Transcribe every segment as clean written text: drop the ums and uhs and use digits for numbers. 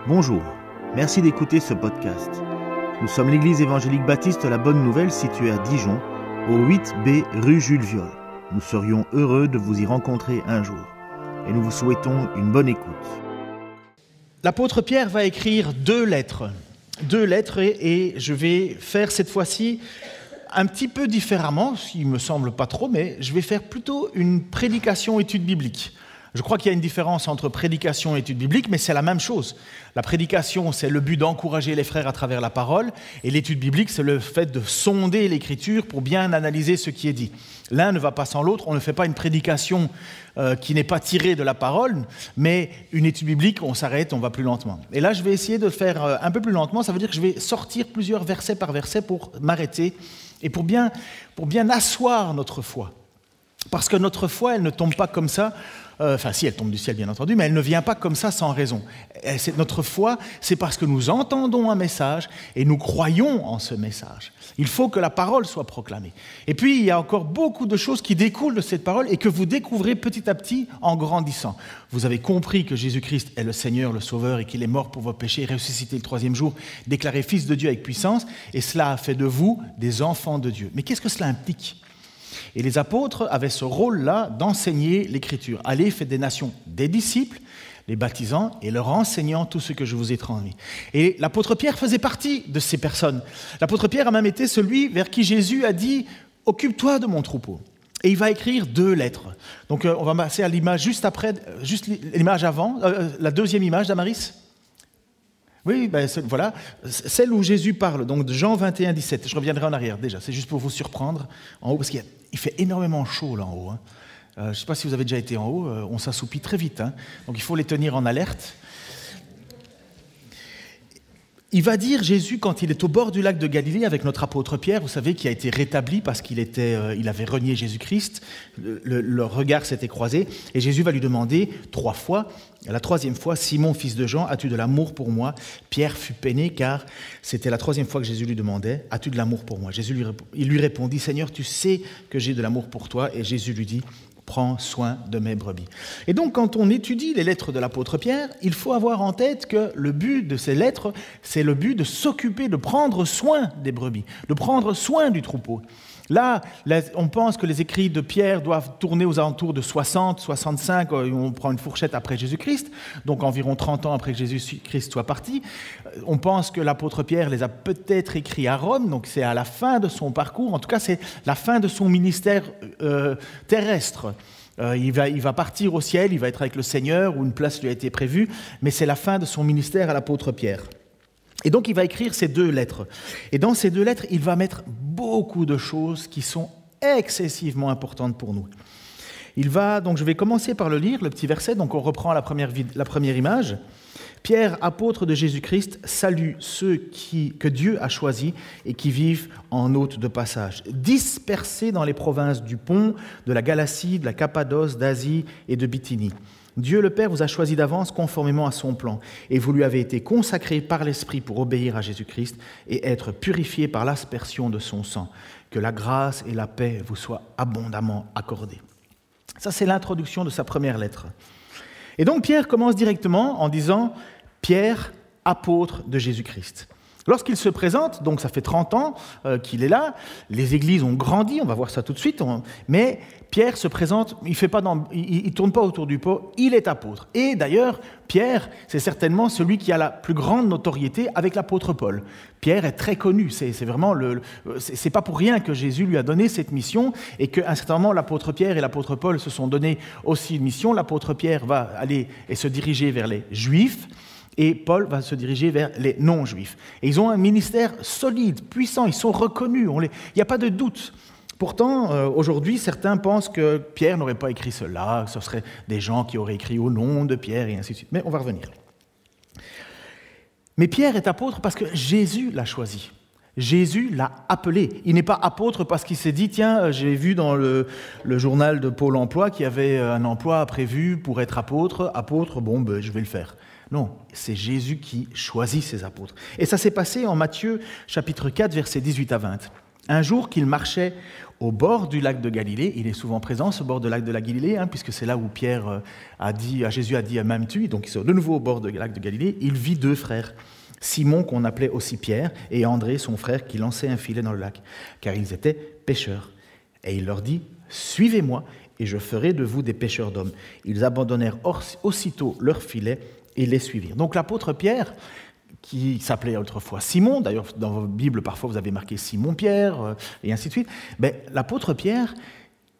Bonjour, merci d'écouter ce podcast. Nous sommes l'église évangélique baptiste La Bonne Nouvelle située à Dijon, au 8B rue Jules Viol. Nous serions heureux de vous y rencontrer un jour et nous vous souhaitons une bonne écoute. L'apôtre Pierre va écrire deux lettres et je vais faire cette fois-ci un petit peu différemment, il me semble pas trop, mais je vais faire plutôt une prédication étude biblique. Je crois qu'il y a une différence entre prédication et étude biblique, mais c'est la même chose. La prédication, c'est le but d'encourager les frères à travers la parole, et l'étude biblique, c'est le fait de sonder l'Écriture pour bien analyser ce qui est dit. L'un ne va pas sans l'autre, on ne fait pas une prédication qui n'est pas tirée de la parole, mais une étude biblique, on s'arrête, on va plus lentement. Et là, je vais essayer de le faire un peu plus lentement, ça veut dire que je vais sortir plusieurs versets par verset pour m'arrêter, et pour bien asseoir notre foi. Parce que notre foi, elle ne tombe pas comme ça, si elle tombe du ciel bien entendu, mais elle ne vient pas comme ça sans raison. Notre foi, c'est parce que nous entendons un message et nous croyons en ce message. Il faut que la parole soit proclamée. Et puis, il y a encore beaucoup de choses qui découlent de cette parole et que vous découvrez petit à petit en grandissant. Vous avez compris que Jésus-Christ est le Seigneur, le Sauveur, et qu'il est mort pour vos péchés, ressuscité le troisième jour, déclaré Fils de Dieu avec puissance, et cela a fait de vous des enfants de Dieu. Mais qu'est-ce que cela implique ? Et les apôtres avaient ce rôle-là d'enseigner l'Écriture. Allez, faites des nations des disciples, les baptisant et leur enseignant tout ce que je vous ai transmis. Et l'apôtre Pierre faisait partie de ces personnes. L'apôtre Pierre a même été celui vers qui Jésus a dit « Occupe-toi de mon troupeau ». Et il va écrire deux lettres. Donc on va passer à l'image juste après, juste l'image avant, la deuxième image d'Amaris. Oui, voilà, celle où Jésus parle, donc de Jean 21, 17. Je reviendrai en arrière déjà, c'est juste pour vous surprendre en haut, parce qu'il fait énormément chaud là en haut. Je ne sais pas si vous avez déjà été en haut, on s'assoupit très vite, donc il faut les tenir en alerte. Il va dire, Jésus, quand il est au bord du lac de Galilée avec notre apôtre Pierre, vous savez, qui a été rétabli parce qu'il avait renié Jésus-Christ, le regard s'était croisé, et Jésus va lui demander 3 fois, la 3e fois, « Simon, fils de Jean, as-tu de l'amour pour moi ?» Pierre fut peiné car c'était la 3e fois que Jésus lui demandait « As-tu de l'amour pour moi ?» Il lui répondit « Seigneur, tu sais que j'ai de l'amour pour toi. » Et Jésus lui dit « Prends soin de mes brebis. » Et donc, quand on étudie les lettres de l'apôtre Pierre, il faut avoir en tête que le but de ces lettres, c'est le but de s'occuper, de prendre soin des brebis, de prendre soin du troupeau. Là, on pense que les écrits de Pierre doivent tourner aux alentours de 60, 65, on prend une fourchette après Jésus-Christ, donc environ 30 ans après que Jésus-Christ soit parti. On pense que l'apôtre Pierre les a peut-être écrits à Rome, donc c'est à la fin de son parcours, en tout cas c'est la fin de son ministère terrestre. Il va partir au ciel, il va être avec le Seigneur, où une place lui a été prévue, mais c'est la fin de son ministère à l'apôtre Pierre. Et donc, il va écrire ces 2 lettres. Et dans ces 2 lettres, il va mettre beaucoup de choses qui sont excessivement importantes pour nous. Donc je vais commencer par le lire, le petit verset. Donc, on reprend la première image. Pierre, apôtre de Jésus-Christ, salue ceux que Dieu a choisis et qui vivent en hôtes de passage, dispersés dans les provinces du Pont, de la Galatie, de la Cappadoce, d'Asie et de Bithynie. Dieu le Père vous a choisi d'avance conformément à son plan, et vous lui avez été consacrés par l'Esprit pour obéir à Jésus-Christ et être purifiés par l'aspersion de son sang. Que la grâce et la paix vous soient abondamment accordées. Ça, c'est l'introduction de sa première lettre. Et donc Pierre commence directement en disant « Pierre, apôtre de Jésus-Christ ». Lorsqu'il se présente, donc ça fait 30 ans qu'il est là, les églises ont grandi, on va voir ça tout de suite, mais Pierre se présente, il ne tourne pas autour du pot, il est apôtre. Et d'ailleurs, Pierre, c'est certainement celui qui a la plus grande notoriété avec l'apôtre Paul. Pierre est très connu, c'est pas pour rien que Jésus lui a donné cette mission et qu'à un certain moment, l'apôtre Pierre et l'apôtre Paul se sont donné aussi une mission. L'apôtre Pierre va aller et se diriger vers les Juifs, et Paul va se diriger vers les non-juifs. Et ils ont un ministère solide, puissant, ils sont reconnus, il n'y a pas de doute. Pourtant, aujourd'hui, certains pensent que Pierre n'aurait pas écrit cela, ce seraient des gens qui auraient écrit au nom de Pierre, et ainsi de suite. Mais on va revenir. Mais Pierre est apôtre parce que Jésus l'a choisi. Jésus l'a appelé. Il n'est pas apôtre parce qu'il s'est dit « Tiens, j'ai vu dans le journal de Pôle emploi qu'il y avait un emploi prévu pour être apôtre, je vais le faire ». Non, c'est Jésus qui choisit ses apôtres. Et ça s'est passé en Matthieu, chapitre 4, versets 18 à 20. Un jour qu'il marchait au bord du lac de Galilée, il est souvent présent, ce bord du lac de la Galilée, puisque c'est là où Jésus a dit « m'aimes-tu » Donc il est de nouveau au bord du lac de Galilée, il vit deux frères, Simon qu'on appelait aussi Pierre, et André son frère qui lançait un filet dans le lac, car ils étaient pêcheurs. Et il leur dit « Suivez-moi, et je ferai de vous des pêcheurs d'hommes. » Ils abandonnèrent aussitôt leur filet et les suivirent. Donc l'apôtre Pierre, qui s'appelait autrefois Simon, d'ailleurs dans votre Bible parfois vous avez marqué Simon-Pierre, et ainsi de suite, l'apôtre Pierre,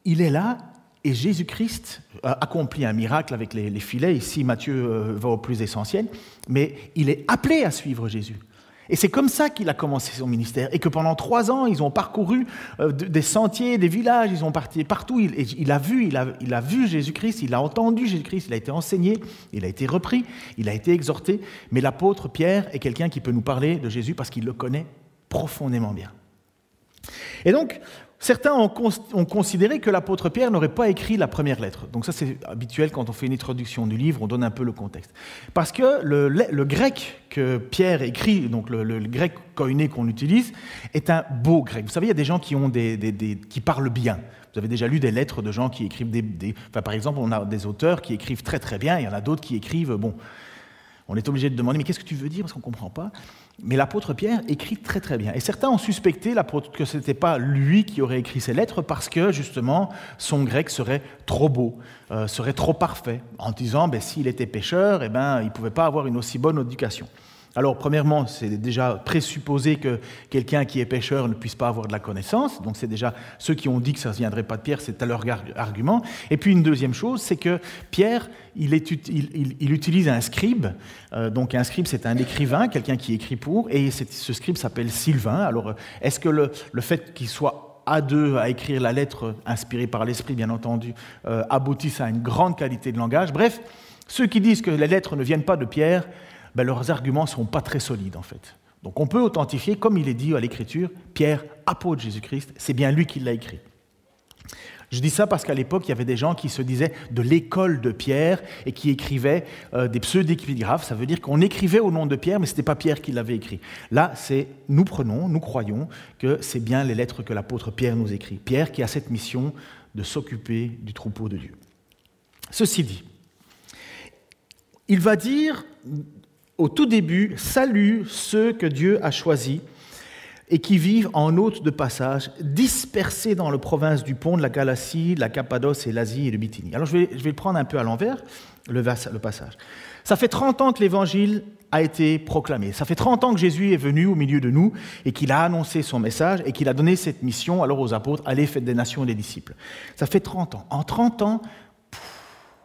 il est là, et Jésus-Christ accomplit un miracle avec les filets. Ici Matthieu va au plus essentiel, mais il est appelé à suivre Jésus. Et c'est comme ça qu'il a commencé son ministère, et que pendant 3 ans, ils ont parcouru des sentiers, des villages, ils ont parti partout. Il a vu Jésus-Christ, il a entendu Jésus-Christ, il a été enseigné, il a été repris, il a été exhorté. Mais l'apôtre Pierre est quelqu'un qui peut nous parler de Jésus parce qu'il le connaît profondément bien. Et donc, certains ont considéré que l'apôtre Pierre n'aurait pas écrit la première lettre. Donc ça, c'est habituel quand on fait une introduction du livre, on donne un peu le contexte. Parce que le grec que Pierre écrit, donc le grec koiné qu'on utilise, est un beau grec. Vous savez, il y a des gens qui parlent bien. Vous avez déjà lu des lettres de gens qui écrivent par exemple, on a des auteurs qui écrivent très très bien, et il y en a d'autres qui écrivent, on est obligé de demander, mais qu'est-ce que tu veux dire, parce qu'on ne comprend pas. Mais l'apôtre Pierre écrit très très bien. Et certains ont suspecté que ce n'était pas lui qui aurait écrit ces lettres parce que, justement, son grec serait trop beau, serait trop parfait, en disant, s'il était pécheur, il ne pouvait pas avoir une aussi bonne éducation. Alors, premièrement, c'est déjà présupposé que quelqu'un qui est pécheur ne puisse pas avoir de la connaissance. Donc, c'est déjà ceux qui ont dit que ça ne viendrait pas de Pierre, c'est à leur argument. Et puis, une deuxième chose, c'est que Pierre, il utilise un scribe. Donc, un scribe, c'est un écrivain, quelqu'un qui écrit pour, et ce scribe s'appelle Sylvain. Alors, est-ce que le fait qu'il soit à deux à écrire la lettre inspirée par l'Esprit, bien entendu, aboutisse à une grande qualité de langage? Bref, ceux qui disent que les lettres ne viennent pas de Pierre, leurs arguments ne sont pas très solides, en fait. Donc on peut authentifier, comme il est dit à l'Écriture, Pierre, apôtre de Jésus-Christ, c'est bien lui qui l'a écrit. Je dis ça parce qu'à l'époque, il y avait des gens qui se disaient de l'école de Pierre et qui écrivaient des pseudepigraphes. Ça veut dire qu'on écrivait au nom de Pierre, mais ce n'était pas Pierre qui l'avait écrit. Là, nous croyons que c'est bien les lettres que l'apôtre Pierre nous écrit. Pierre qui a cette mission de s'occuper du troupeau de Dieu. Ceci dit, il va dire au tout début, « Salut ceux que Dieu a choisis et qui vivent en hôtes de passage, dispersés dans les provinces du Pont, de la Galatie, de la Cappadoce et l'Asie et de Bithynie. » Alors je vais le prendre un peu à l'envers, le passage. Ça fait 30 ans que l'Évangile a été proclamé. Ça fait 30 ans que Jésus est venu au milieu de nous et qu'il a annoncé son message et qu'il a donné cette mission alors aux apôtres, allez, faites des nations et des disciples. Ça fait 30 ans. En 30 ans,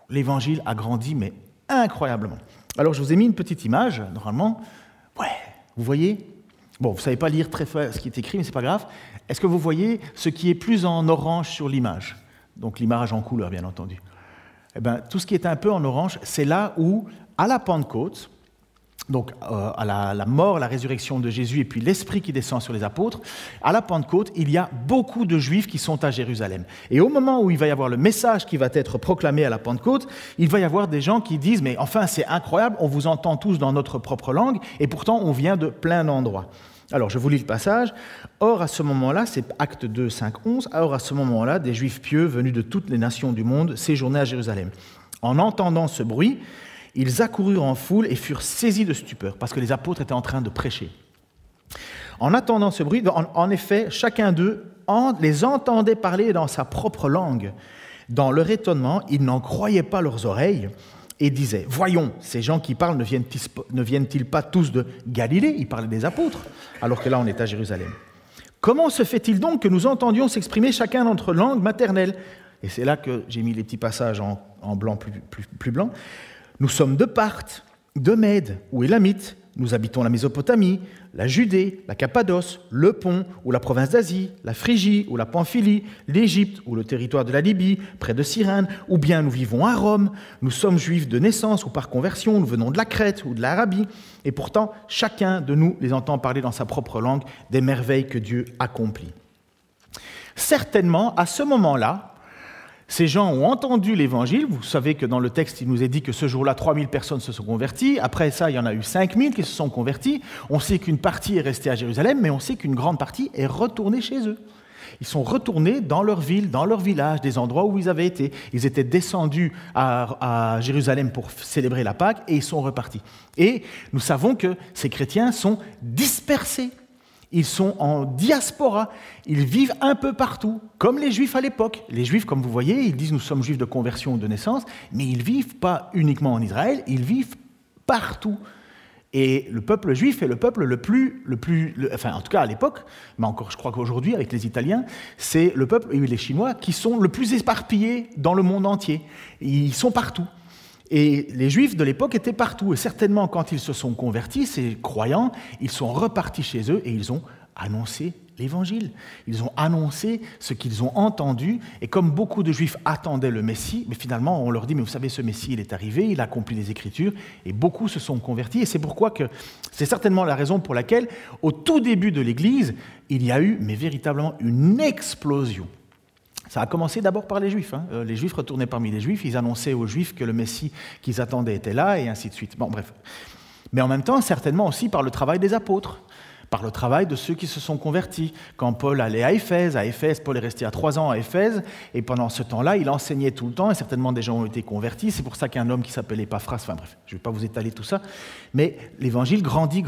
l'Évangile a grandi, mais incroyablement. Alors, je vous ai mis une petite image, normalement. Ouais, vous voyez? Bon, vous ne savez pas lire très fort ce qui est écrit, mais ce n'est pas grave. Est-ce que vous voyez ce qui est plus en orange sur l'image? Donc, l'image en couleur, bien entendu. Tout ce qui est un peu en orange, c'est là où, à la Pentecôte, donc à la mort, la résurrection de Jésus et puis l'Esprit qui descend sur les apôtres, à la Pentecôte, il y a beaucoup de Juifs qui sont à Jérusalem. Et au moment où il va y avoir le message qui va être proclamé à la Pentecôte, il va y avoir des gens qui disent « Mais enfin, c'est incroyable, on vous entend tous dans notre propre langue et pourtant on vient de plein d'endroits. » Alors, je vous lis le passage. « Or, à ce moment-là, c'est Acte 2, 5, 11, « Or, à ce moment-là, des Juifs pieux venus de toutes les nations du monde séjournaient à Jérusalem. En entendant ce bruit, ils accoururent en foule et furent saisis de stupeur, parce que les apôtres étaient en train de prêcher. En attendant ce bruit, en effet, chacun d'eux les entendait parler dans sa propre langue. Dans leur étonnement, ils n'en croyaient pas leurs oreilles et disaient « Voyons, ces gens qui parlent ne viennent-ils pas tous de Galilée ?» Ils parlaient des apôtres, alors que là, on est à Jérusalem. « Comment se fait-il donc que nous entendions s'exprimer chacun dans notre langue maternelle ?» Et c'est là que j'ai mis les petits passages en blanc plus blanc. Nous sommes de Parthe, de Mède ou Élamite, nous habitons la Mésopotamie, la Judée, la Cappadoce, le Pont ou la province d'Asie, la Phrygie ou la Pamphylie, l'Égypte ou le territoire de la Libye, près de Cyrène, ou bien nous vivons à Rome, nous sommes juifs de naissance ou par conversion, nous venons de la Crète ou de l'Arabie, et pourtant chacun de nous les entend parler dans sa propre langue des merveilles que Dieu accomplit. Certainement, à ce moment-là, Ces gens ont entendu l'évangile. Vous savez que dans le texte, il nous est dit que ce jour-là, 3000 personnes se sont converties. Après ça, il y en a eu 5000 qui se sont convertis. On sait qu'une partie est restée à Jérusalem, mais on sait qu'une grande partie est retournée chez eux. Ils sont retournés dans leur ville, dans leur village, des endroits où ils avaient été. Ils étaient descendus à Jérusalem pour célébrer la Pâque et ils sont repartis. Et nous savons que ces chrétiens sont dispersés. Ils sont en diaspora, ils vivent un peu partout, comme les Juifs à l'époque. Les Juifs, comme vous voyez, ils disent « nous sommes Juifs de conversion ou de naissance », mais ils ne vivent pas uniquement en Israël, ils vivent partout. Et le peuple juif est le peuple enfin en tout cas à l'époque, mais encore je crois qu'aujourd'hui avec les Italiens, c'est le peuple, et les Chinois, qui sont le plus éparpillés dans le monde entier. Ils sont partout. Et les Juifs de l'époque étaient partout. Et certainement, quand ils se sont convertis, ces croyants, ils sont repartis chez eux et ils ont annoncé l'Évangile. Ils ont annoncé ce qu'ils ont entendu. Et comme beaucoup de Juifs attendaient le Messie, mais finalement, on leur dit, mais vous savez, ce Messie, il est arrivé, il a accompli les Écritures. Et beaucoup se sont convertis. Et c'est pourquoi que c'est certainement la raison pour laquelle, au tout début de l'Église, il y a eu, mais véritablement, une explosion. Ça a commencé d'abord par les Juifs. Les Juifs retournaient parmi les Juifs, ils annonçaient aux Juifs que le Messie qu'ils attendaient était là, et ainsi de suite. Bon, bref. Mais en même temps, certainement aussi par le travail des apôtres, par le travail de ceux qui se sont convertis. Quand Paul allait à Éphèse, Paul est resté 3 ans à Éphèse, et pendant ce temps-là, il enseignait tout le temps, et certainement des gens ont été convertis. C'est pour ça qu'il y a un homme qui s'appelle Épaphras. Enfin bref, je ne vais pas vous étaler tout ça. Mais l'Évangile grandit.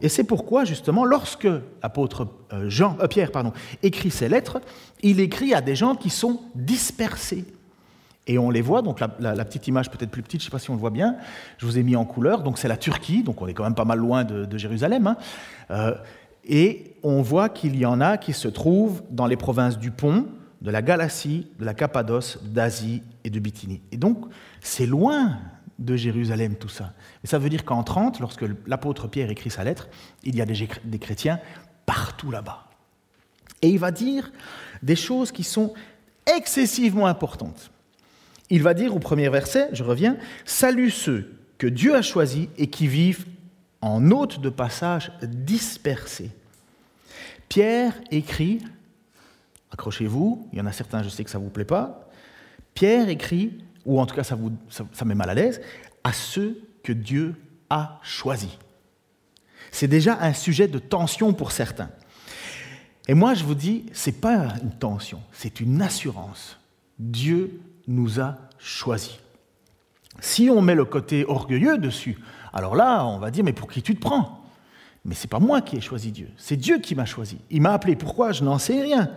Et c'est pourquoi, justement, lorsque l'apôtre Pierre écrit ses lettres, il écrit à des gens qui sont dispersés. Et on les voit, donc la petite image peut-être plus petite, je ne sais pas si on le voit bien, je vous ai mis en couleur, donc c'est la Turquie, donc on est quand même pas mal loin de Jérusalem, et on voit qu'il y en a qui se trouvent dans les provinces du Pont, de la Galatie, de la Cappadoce, d'Asie et de Bithynie. Et donc, c'est loin de Jérusalem tout ça. Et ça veut dire qu'en 30, lorsque l'apôtre Pierre écrit sa lettre, il y a des chrétiens partout là-bas. Et il va dire des choses qui sont excessivement importantes. Il va dire au premier verset, je reviens, « Salut ceux que Dieu a choisis et qui vivent en hôtes de passage dispersés. » Pierre écrit, accrochez-vous, il y en a certains, je sais que ça ne vous plaît pas, Pierre écrit, ou en tout cas ça met mal à l'aise, à ceux que Dieu a choisis. C'est déjà un sujet de tension pour certains. Et moi je vous dis, ce n'est pas une tension, c'est une assurance. Dieu nous a choisis. Si on met le côté orgueilleux dessus, alors là, on va dire, mais pour qui tu te prends ? Mais ce n'est pas moi qui ai choisi Dieu, c'est Dieu qui m'a choisi. Il m'a appelé, pourquoi ? Je n'en sais rien,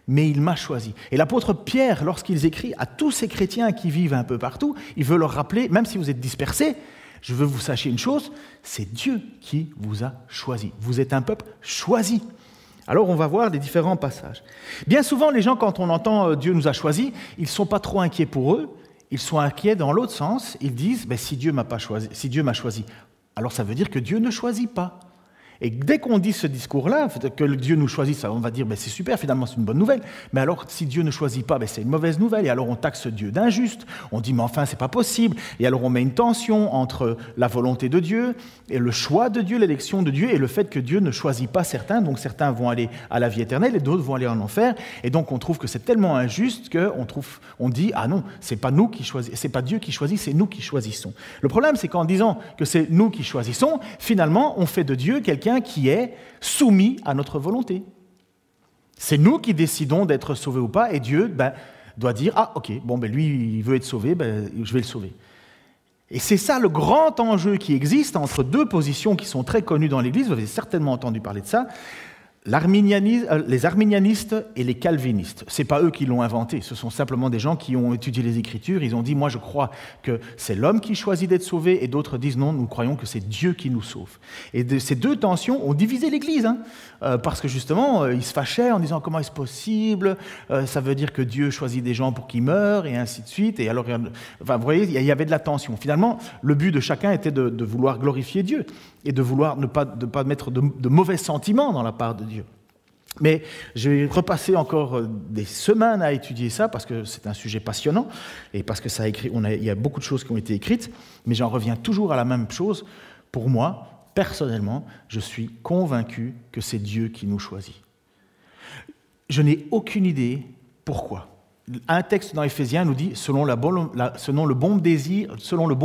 mais il m'a choisi. Et l'apôtre Pierre, lorsqu'il écrit à tous ces chrétiens qui vivent un peu partout, il veut leur rappeler, même si vous êtes dispersés, je veux que vous sachiez une chose, c'est Dieu qui vous a choisi. Vous êtes un peuple choisi. Alors on va voir des différents passages. Bien souvent, les gens, quand on entend « Dieu nous a choisis », ils ne sont pas trop inquiets pour eux, ils sont inquiets dans l'autre sens, ils disent « si Dieu m'a choisi, alors ça veut dire que Dieu ne choisit pas ». Et dès qu'on dit ce discours-là, que Dieu nous choisit, ça, on va dire c'est super, finalement c'est une bonne nouvelle. Mais alors si Dieu ne choisit pas, c'est une mauvaise nouvelle. Et alors on taxe Dieu d'injuste, on dit mais enfin c'est pas possible. Et alors on met une tension entre la volonté de Dieu et le choix de Dieu, l'élection de Dieu et le fait que Dieu ne choisit pas certains. Donc certains vont aller à la vie éternelle et d'autres vont aller en enfer. Et donc on trouve que c'est tellement injuste qu'on dit ah non, c'est pas nous qui choisissons, c'est pas Dieu qui choisit, c'est nous qui choisissons. Le problème c'est qu'en disant que c'est nous qui choisissons, finalement on fait de Dieu quelqu'un qui est soumis à notre volonté. C'est nous qui décidons d'être sauvés ou pas, et Dieu doit dire « Ah, ok, lui, il veut être sauvé, je vais le sauver. » Et c'est ça le grand enjeu qui existe entre deux positions qui sont très connues dans l'Église, vous avez certainement entendu parler de ça, les arminianistes et les calvinistes. Ce n'est pas eux qui l'ont inventé, ce sont simplement des gens qui ont étudié les Écritures, ils ont dit « Moi, je crois que c'est l'homme qui choisit d'être sauvé » et d'autres disent « Non, nous croyons que c'est Dieu qui nous sauve. » Et ces deux tensions ont divisé l'Église, parce que justement, ils se fâchaient en disant « Comment est-ce possible ? Ça veut dire que Dieu choisit des gens pour qu'ils meurent, et ainsi de suite. » Et alors, vous voyez, il y avait de la tension. Finalement, le but de chacun était de vouloir glorifier Dieu et de vouloir ne pas mettre de mauvais sentiments dans la part de Dieu. Mais je vais repasser encore des semaines à étudier ça parce que c'est un sujet passionnant et parce que il y a beaucoup de choses qui ont été écrites, mais j'en reviens toujours à la même chose. Pour moi, personnellement, je suis convaincu que c'est Dieu qui nous choisit. Je n'ai aucune idée pourquoi. Un texte dans Éphésiens nous dit selon le bon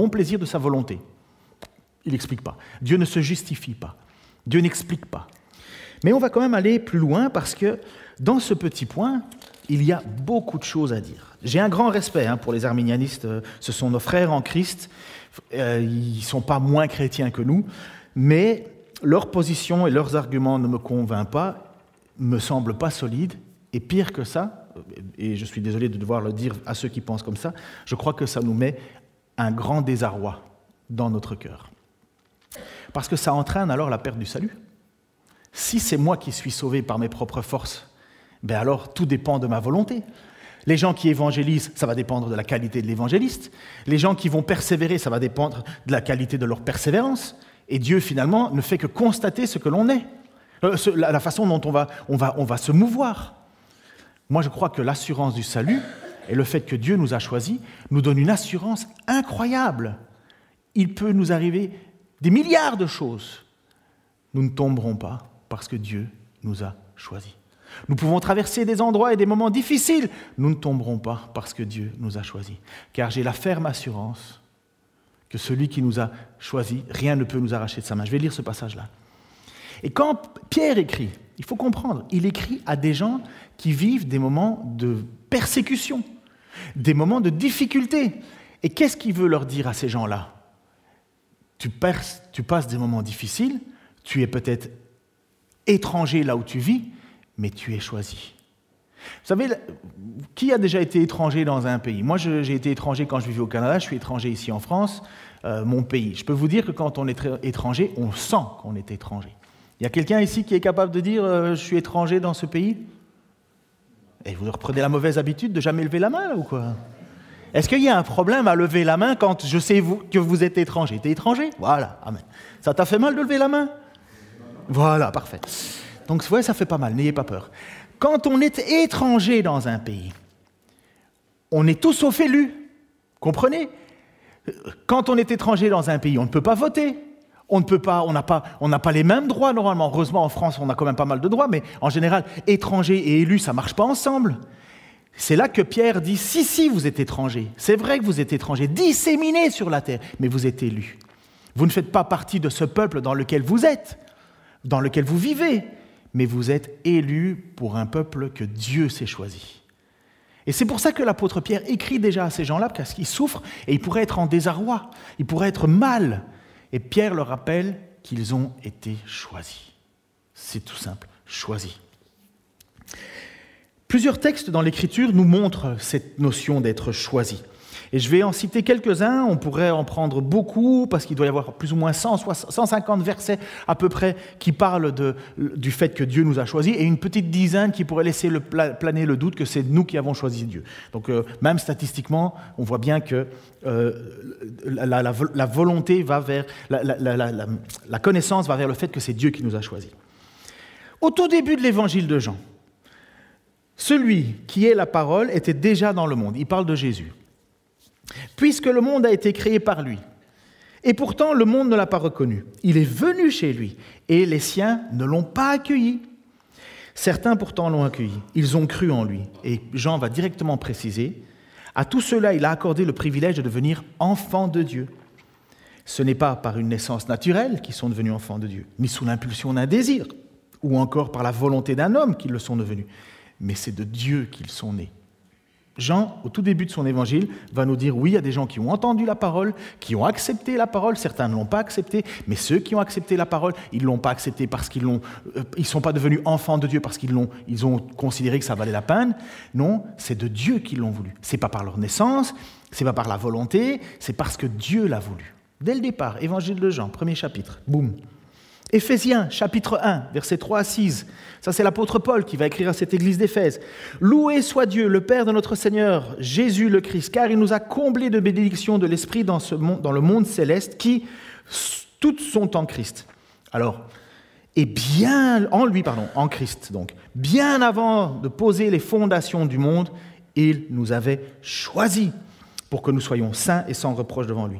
plaisir de sa volonté. Il n'explique pas. Dieu ne se justifie pas. Dieu n'explique pas. Mais on va quand même aller plus loin parce que dans ce petit point, il y a beaucoup de choses à dire. J'ai un grand respect pour les arminianistes. Ce sont nos frères en Christ. Ils ne sont pas moins chrétiens que nous. Mais leur position et leurs arguments ne me convainquent pas, me semblent pas solides. Et pire que ça, et je suis désolé de devoir le dire à ceux qui pensent comme ça, je crois que ça nous met un grand désarroi dans notre cœur. Parce que ça entraîne alors la perte du salut. Si c'est moi qui suis sauvé par mes propres forces, ben alors tout dépend de ma volonté. Les gens qui évangélisent, ça va dépendre de la qualité de l'évangéliste. Les gens qui vont persévérer, ça va dépendre de la qualité de leur persévérance. Et Dieu, finalement, ne fait que constater ce que l'on est, la façon dont on va se mouvoir. Moi, je crois que l'assurance du salut et le fait que Dieu nous a choisis nous donne une assurance incroyable. Il peut nous arriver des milliards de choses. Nous ne tomberons pas parce que Dieu nous a choisis. Nous pouvons traverser des endroits et des moments difficiles. Nous ne tomberons pas parce que Dieu nous a choisis. Car j'ai la ferme assurance que celui qui nous a choisis, rien ne peut nous arracher de sa main. Je vais lire ce passage-là. Et quand Pierre écrit, il faut comprendre, il écrit à des gens qui vivent des moments de persécution, des moments de difficulté. Et qu'est-ce qu'il veut leur dire à ces gens-là ? Tu passes des moments difficiles, tu es peut-être étranger là où tu vis, mais tu es choisi. Vous savez, qui a déjà été étranger dans un pays ? Moi, j'ai été étranger quand je vivais au Canada, je suis étranger ici en France, mon pays. Je peux vous dire que quand on est étranger, on sent qu'on est étranger. Il y a quelqu'un ici qui est capable de dire « je suis étranger dans ce pays » ? Et vous reprenez la mauvaise habitude de jamais lever la main, là, ou quoi ? Est-ce qu'il y a un problème à lever la main quand je sais que vous êtes étranger ? T'es étranger ? Voilà, amen. Ça t'a fait mal de lever la main ? Voilà, parfait. Donc, ouais, ça fait pas mal, n'ayez pas peur. Quand on est étranger dans un pays, on est tous sauf élus. Comprenez ? Quand on est étranger dans un pays, on ne peut pas voter. On n'a pas les mêmes droits normalement. Heureusement, en France, on a quand même pas mal de droits, mais en général, étrangers et élus, ça ne marche pas ensemble. C'est là que Pierre dit, si, vous êtes étrangers. C'est vrai que vous êtes étrangers, disséminés sur la terre, mais vous êtes élus. Vous ne faites pas partie de ce peuple dans lequel vous êtes, dans lequel vous vivez, mais vous êtes élus pour un peuple que Dieu s'est choisi. Et c'est pour ça que l'apôtre Pierre écrit déjà à ces gens-là, parce qu'ils souffrent et ils pourraient être en désarroi, ils pourraient être mal. Et Pierre leur rappelle qu'ils ont été choisis. C'est tout simple, choisis. Plusieurs textes dans l'Écriture nous montrent cette notion d'être choisi. Et je vais en citer quelques-uns, on pourrait en prendre beaucoup, parce qu'il doit y avoir plus ou moins 150 versets à peu près qui parlent du fait que Dieu nous a choisis, et une petite dizaine qui pourrait laisser planer le doute que c'est nous qui avons choisi Dieu. Donc même statistiquement, on voit bien que la volonté va vers, la connaissance va vers le fait que c'est Dieu qui nous a choisis. Au tout début de l'évangile de Jean, celui qui est la parole était déjà dans le monde. Il parle de Jésus. Puisque le monde a été créé par lui. Et pourtant, le monde ne l'a pas reconnu. Il est venu chez lui, et les siens ne l'ont pas accueilli. Certains pourtant l'ont accueilli. Ils ont cru en lui. Et Jean va directement préciser, à tout cela, il a accordé le privilège de devenir enfants de Dieu. Ce n'est pas par une naissance naturelle qu'ils sont devenus enfants de Dieu, ni sous l'impulsion d'un désir, ou encore par la volonté d'un homme qu'ils le sont devenus, mais c'est de Dieu qu'ils sont nés. Jean, au tout début de son évangile, va nous dire, oui, il y a des gens qui ont entendu la parole, qui ont accepté la parole, certains ne l'ont pas accepté, mais ceux qui ont accepté la parole, ils ne l'ont pas accepté parce qu'ils ne sont pas devenus enfants de Dieu parce qu'ils ont considéré que ça valait la peine. Non, c'est de Dieu qu'ils l'ont voulu. Ce n'est pas par leur naissance, ce n'est pas par la volonté, c'est parce que Dieu l'a voulu. Dès le départ, évangile de Jean, premier chapitre, boum. Éphésiens, chapitre 1, versets 3 à 6. Ça, c'est l'apôtre Paul qui va écrire à cette église d'Éphèse. « Loué soit Dieu, le Père de notre Seigneur, Jésus le Christ, car il nous a comblés de bénédictions de l'Esprit dans le monde céleste, qui toutes sont en Christ. » Alors, et bien, en Christ, donc, bien avant de poser les fondations du monde, il nous avait choisis pour que nous soyons saints et sans reproche devant lui.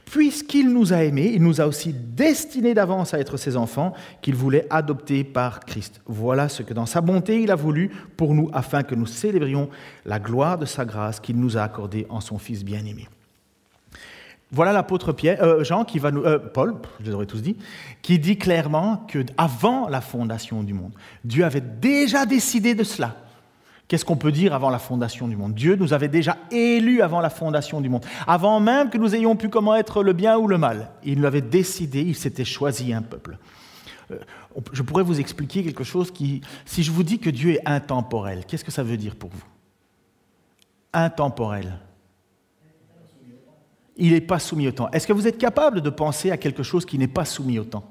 Puisqu'il nous a aimés, il nous a aussi destinés d'avance à être ses enfants, qu'il voulait adopter par Christ. Voilà ce que dans sa bonté il a voulu pour nous, afin que nous célébrions la gloire de sa grâce qu'il nous a accordée en son Fils bien-aimé. Voilà l'apôtre Jean qui va Paul, je les aurais tous dit, qui dit clairement qu'avant la fondation du monde, Dieu avait déjà décidé de cela. Qu'est-ce qu'on peut dire avant la fondation du monde? Dieu nous avait déjà élus avant la fondation du monde, avant même que nous ayons pu connaître le bien ou le mal. Il l'avait décidé, il s'était choisi un peuple. Je pourrais vous expliquer quelque chose qui, si je vous dis que Dieu est intemporel, qu'est-ce que ça veut dire pour vous? Intemporel. Il n'est pas soumis au temps. Est-ce que vous êtes capable de penser à quelque chose qui n'est pas soumis au temps?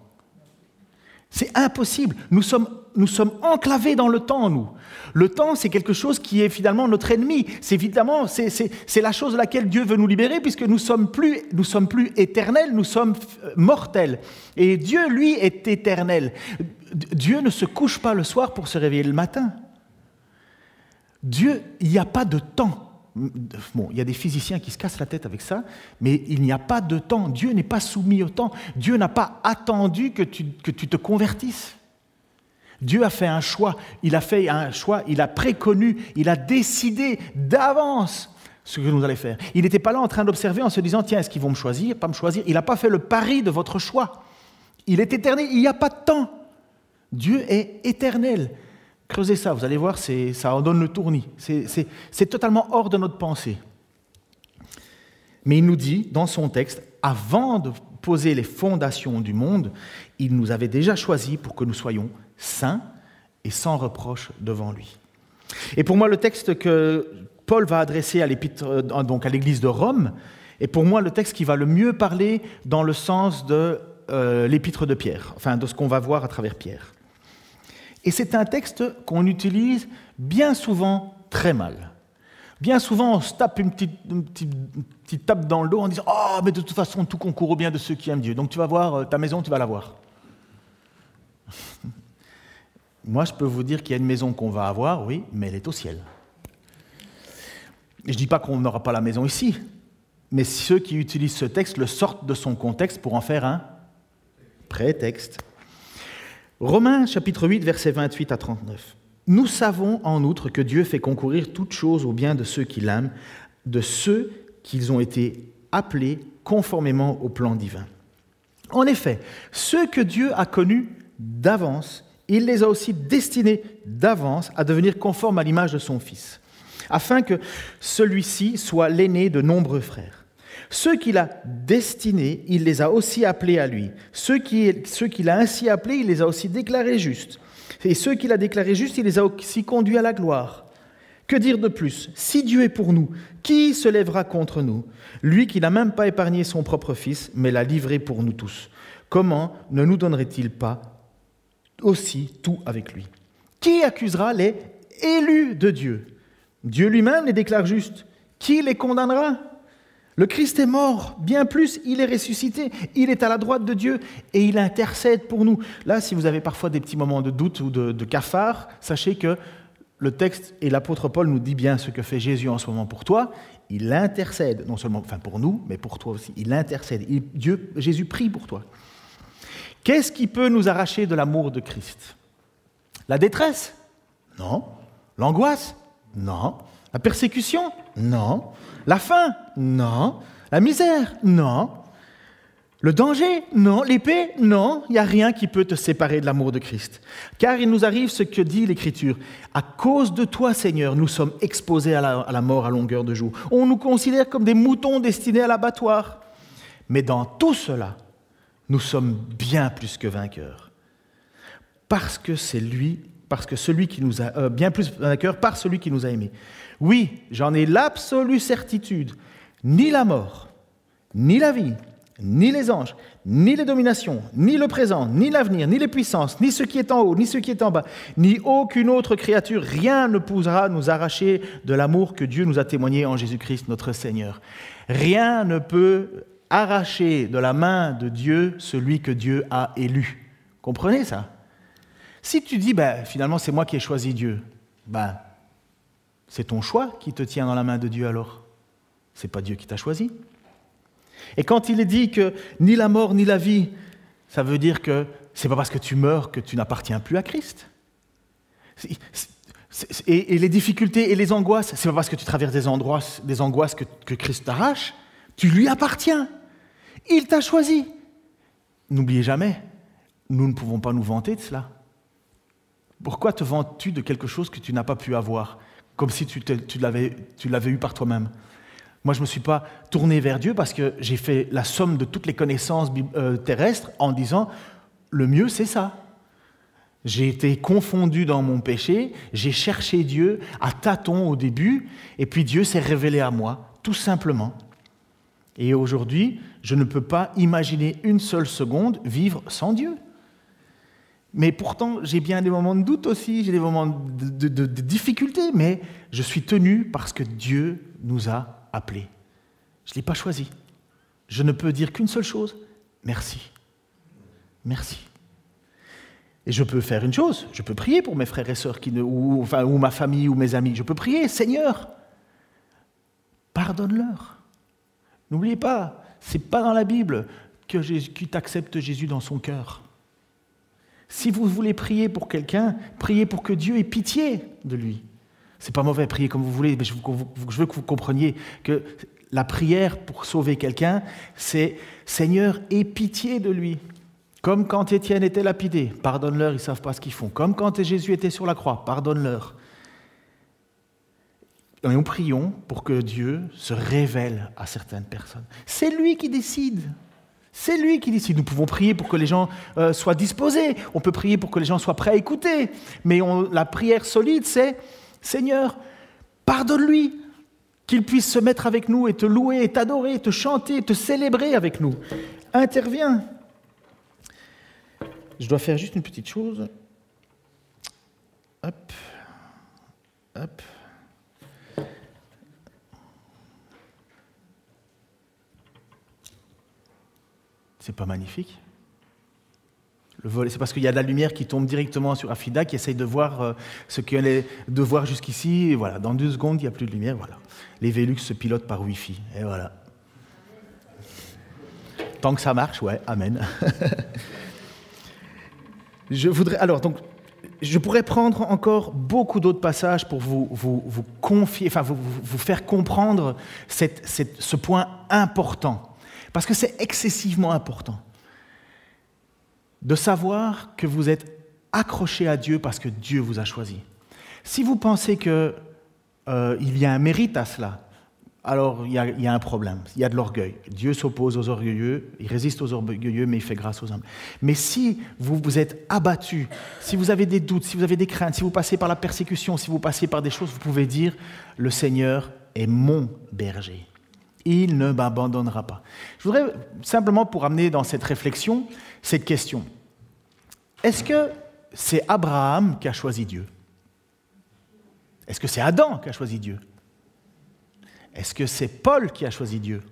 C'est impossible. Nous sommes enclavés dans le temps, nous. Le temps, c'est quelque chose qui est finalement notre ennemi. C'est la chose de laquelle Dieu veut nous libérer, puisque nous sommes plus éternels, nous sommes mortels. Et Dieu, lui, est éternel. Dieu ne se couche pas le soir pour se réveiller le matin. Dieu, il n'y a pas de temps. Bon, il y a des physiciens qui se cassent la tête avec ça, mais il n'y a pas de temps. Dieu n'est pas soumis au temps. Dieu n'a pas attendu que tu te convertisses. Dieu a fait un choix. Il a préconnu, il a décidé d'avance ce que nous allions faire. Il n'était pas là en train d'observer en se disant « Tiens, est-ce qu'ils vont me choisir, pas me choisir ?» Il n'a pas fait le pari de votre choix. Il est éternel, il n'y a pas de temps. Dieu est éternel. Creusez ça, vous allez voir, ça en donne le tournis. C'est totalement hors de notre pensée. Mais il nous dit, dans son texte, avant de poser les fondations du monde, il nous avait déjà choisis pour que nous soyons saints et sans reproche devant lui. Et pour moi, le texte que Paul va adresser à l'église de Rome est pour moi le texte qui va le mieux parler dans le sens de l'épître de Pierre, enfin de ce qu'on va voir à travers Pierre. Et c'est un texte qu'on utilise bien souvent très mal. Bien souvent, on se tape une petite tape dans le dos en disant « Oh, mais de toute façon, tout concourt au bien de ceux qui aiment Dieu. Donc tu vas voir, ta maison, tu vas la voir. » Moi, je peux vous dire qu'il y a une maison qu'on va avoir, oui, mais elle est au ciel. Et je ne dis pas qu'on n'aura pas la maison ici, mais ceux qui utilisent ce texte le sortent de son contexte pour en faire un prétexte. Romains chapitre 8, versets 28 à 39. « Nous savons en outre que Dieu fait concourir toutes choses au bien de ceux qui l'aiment, de ceux qu'ils ont été appelés conformément au plan divin. En effet, ceux que Dieu a connus d'avance, il les a aussi destinés d'avance à devenir conformes à l'image de son Fils, afin que celui-ci soit l'aîné de nombreux frères. Ceux qu'il a destinés, il les a aussi appelés à lui. Ceux qu'il a ainsi appelés, il les a aussi déclarés justes. Et ceux qu'il a déclarés justes, il les a aussi conduits à la gloire. Que dire de plus? Si Dieu est pour nous, qui se lèvera contre nous? Lui qui n'a même pas épargné son propre Fils, mais l'a livré pour nous tous. Comment ne nous donnerait-il pas aussi tout avec lui? Qui accusera les élus de Dieu? Dieu lui-même les déclare justes. Qui les condamnera? Le Christ est mort, bien plus, il est ressuscité, il est à la droite de Dieu et il intercède pour nous. Là, si vous avez parfois des petits moments de doute ou de cafard, sachez que le texte et l'apôtre Paul nous dit bien ce que fait Jésus en ce moment pour toi. Il intercède, non seulement pour nous, mais pour toi aussi. Il intercède. Jésus prie pour toi. Qu'est-ce qui peut nous arracher de l'amour de Christ? La détresse? Non. L'angoisse? Non. La persécution? Non. La faim? Non. La misère? Non. Le danger? Non. L'épée? Non. Il n'y a rien qui peut te séparer de l'amour de Christ. Car il nous arrive ce que dit l'Écriture. À cause de toi, Seigneur, nous sommes exposés à la mort à longueur de jour. On nous considère comme des moutons destinés à l'abattoir. Mais dans tout cela, nous sommes bien plus que vainqueurs. Parce que celui qui nous a bien plus vainqueurs par celui qui nous a aimés. Oui, j'en ai l'absolue certitude. Ni la mort, ni la vie, ni les anges, ni les dominations, ni le présent, ni l'avenir, ni les puissances, ni ce qui est en haut, ni ce qui est en bas, ni aucune autre créature, rien ne pourra nous arracher de l'amour que Dieu nous a témoigné en Jésus-Christ notre Seigneur. Rien ne peut arracher de la main de Dieu celui que Dieu a élu. Comprenez ça? Si tu dis, finalement c'est moi qui ai choisi Dieu, c'est ton choix qui te tient dans la main de Dieu alors. Ce n'est pas Dieu qui t'a choisi. Et quand il est dit que ni la mort ni la vie, ça veut dire que ce n'est pas parce que tu meurs que tu n'appartiens plus à Christ. Et les difficultés et les angoisses, ce n'est pas parce que tu traverses des angoisses que Christ t'arrache. Tu lui appartiens. Il t'a choisi. N'oubliez jamais, nous ne pouvons pas nous vanter de cela. Pourquoi te vantes-tu de quelque chose que tu n'as pas pu avoir, comme si tu l'avais eu par toi-même? Moi, je ne me suis pas tourné vers Dieu parce que j'ai fait la somme de toutes les connaissances terrestres en disant « le mieux, c'est ça ». J'ai été confondu dans mon péché, j'ai cherché Dieu à tâtons au début, et puis Dieu s'est révélé à moi, tout simplement. Et aujourd'hui, je ne peux pas imaginer une seule seconde vivre sans Dieu. Mais pourtant, j'ai bien des moments de doute aussi, j'ai des moments de difficulté, mais je suis tenu parce que Dieu nous a appelés. Je ne l'ai pas choisi. Je ne peux dire qu'une seule chose, merci. Merci. Et je peux faire une chose, je peux prier pour mes frères et sœurs ou ma famille ou mes amis. Je peux prier, Seigneur, pardonne-leur. N'oubliez pas, ce n'est pas dans la Bible que t'accepte Jésus dans son cœur. Si vous voulez prier pour quelqu'un, priez pour que Dieu ait pitié de lui. Ce n'est pas mauvais, prier comme vous voulez, mais je veux que vous compreniez que la prière pour sauver quelqu'un, c'est « Seigneur, aie pitié de lui ». Comme quand Étienne était lapidé, pardonne-leur, ils ne savent pas ce qu'ils font. Comme quand Jésus était sur la croix, pardonne-leur. Et nous prions pour que Dieu se révèle à certaines personnes. C'est lui qui décide. C'est lui qui décide. Nous pouvons prier pour que les gens soient disposés. On peut prier pour que les gens soient prêts à écouter. Mais la prière solide, c'est « Seigneur, pardonne-lui ». Qu'il puisse se mettre avec nous et te louer, et t'adorer, te chanter, te célébrer avec nous. Interviens. Je dois faire juste une petite chose. Hop. Hop. C'est pas magnifique? Le volet, c'est parce qu'il y a de la lumière qui tombe directement sur Afida, qui essaye de voir ce qu'elle est de voir jusqu'ici. Et voilà, dans 2 secondes, il n'y a plus de lumière. Voilà. Les Velux se pilotent par Wi-Fi. Et voilà. Tant que ça marche, ouais, amen. Je pourrais prendre encore beaucoup d'autres passages pour vous confier, enfin vous faire comprendre ce point important, parce que c'est excessivement important de savoir que vous êtes accroché à Dieu parce que Dieu vous a choisi. Si vous pensez qu'il y a un mérite à cela, alors il y a un problème, il y a de l'orgueil. Dieu s'oppose aux orgueilleux, il résiste aux orgueilleux, mais il fait grâce aux humbles. Mais si vous êtes abattu, si vous avez des doutes, si vous avez des craintes, si vous passez par la persécution, si vous passez par des choses, vous pouvez dire « Le Seigneur est mon berger. Il ne m'abandonnera pas. » Je voudrais simplement, pour amener dans cette réflexion, cette question. Est-ce que c'est Abraham qui a choisi Dieu? Est-ce que c'est Adam qui a choisi Dieu? Est-ce que c'est Paul qui a choisi Dieu?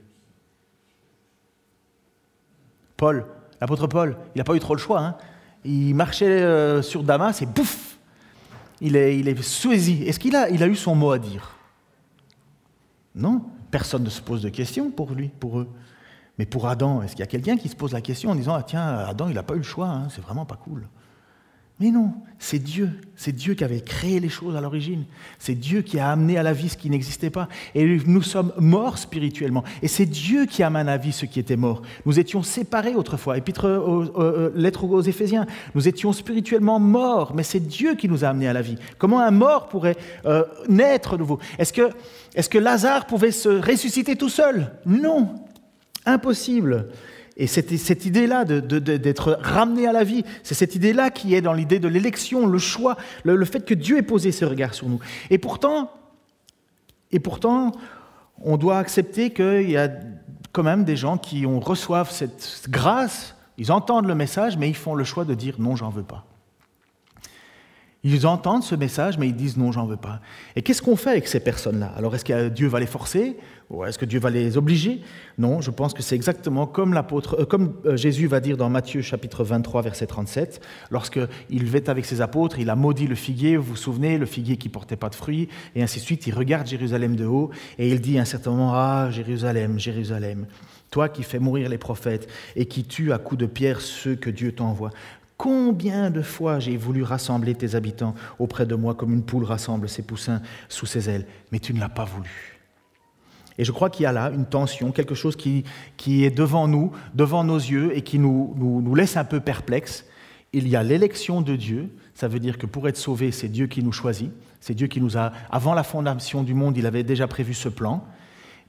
Paul, l'apôtre Paul, il n'a pas eu trop le choix. Hein. Il marchait sur Damas et pouf, il est saisi. Est-ce qu'il a eu son mot à dire? Non, personne ne se pose de questions pour eux. Mais pour Adam, est-ce qu'il y a quelqu'un qui se pose la question en disant « Ah tiens, Adam, il n'a pas eu le choix, hein, c'est vraiment pas cool ». Mais non, c'est Dieu qui avait créé les choses à l'origine. C'est Dieu qui a amené à la vie ce qui n'existait pas. Et nous sommes morts spirituellement. Et c'est Dieu qui amène à la vie ce qui était mort. Nous étions séparés autrefois. Lettre aux Éphésiens, nous étions spirituellement morts, mais c'est Dieu qui nous a amenés à la vie. Comment un mort pourrait naître de nouveau? Est-ce que Lazare pouvait se ressusciter tout seul? Non, impossible. Et cette idée-là d'être ramené à la vie, c'est cette idée-là qui est dans l'idée de l'élection, le choix, le fait que Dieu ait posé ses regards sur nous. Et pourtant, on doit accepter qu'il y a quand même des gens qui reçoivent cette grâce, ils entendent le message, mais ils font le choix de dire « non, j'en veux pas ». Ils entendent ce message, mais ils disent non, j'en veux pas. Et qu'est-ce qu'on fait avec ces personnes-là? Alors, est-ce que Dieu va les forcer? Ou est-ce que Dieu va les obliger? Non, je pense que c'est exactement comme Jésus va dire dans Matthieu chapitre 23, verset 37, lorsqu'il est avec ses apôtres, il a maudit le figuier, vous vous souvenez, le figuier qui ne portait pas de fruits, et ainsi de suite. Il regarde Jérusalem de haut, et il dit à un certain moment, « Ah, Jérusalem, Jérusalem, toi qui fais mourir les prophètes, et qui tues à coups de pierre ceux que Dieu t'envoie. Combien de fois j'ai voulu rassembler tes habitants auprès de moi comme une poule rassemble ses poussins sous ses ailes, mais tu ne l'as pas voulu. » Et je crois qu'il y a là une tension, quelque chose qui est devant nous, devant nos yeux, et qui nous laisse un peu perplexes. Il y a l'élection de Dieu, ça veut dire que pour être sauvé, c'est Dieu qui nous choisit, c'est Dieu qui nous a, avant la fondation du monde, il avait déjà prévu ce plan,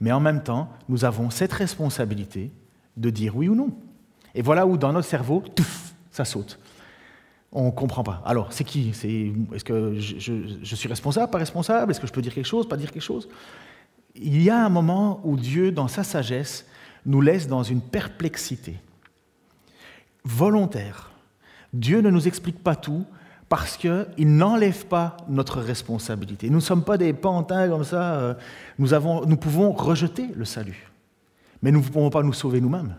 mais en même temps, nous avons cette responsabilité de dire oui ou non. Et voilà où dans notre cerveau, ça saute. On ne comprend pas. Alors, c'est qui? Est-ce que je suis responsable, pas responsable? Est-ce que je peux dire quelque chose, pas dire quelque chose? Il y a un moment où Dieu, dans sa sagesse, nous laisse dans une perplexité volontaire. Dieu ne nous explique pas tout parce qu'il n'enlève pas notre responsabilité. Nous ne sommes pas des pantins comme ça. Nous pouvons rejeter le salut, mais nous ne pouvons pas nous sauver nous-mêmes.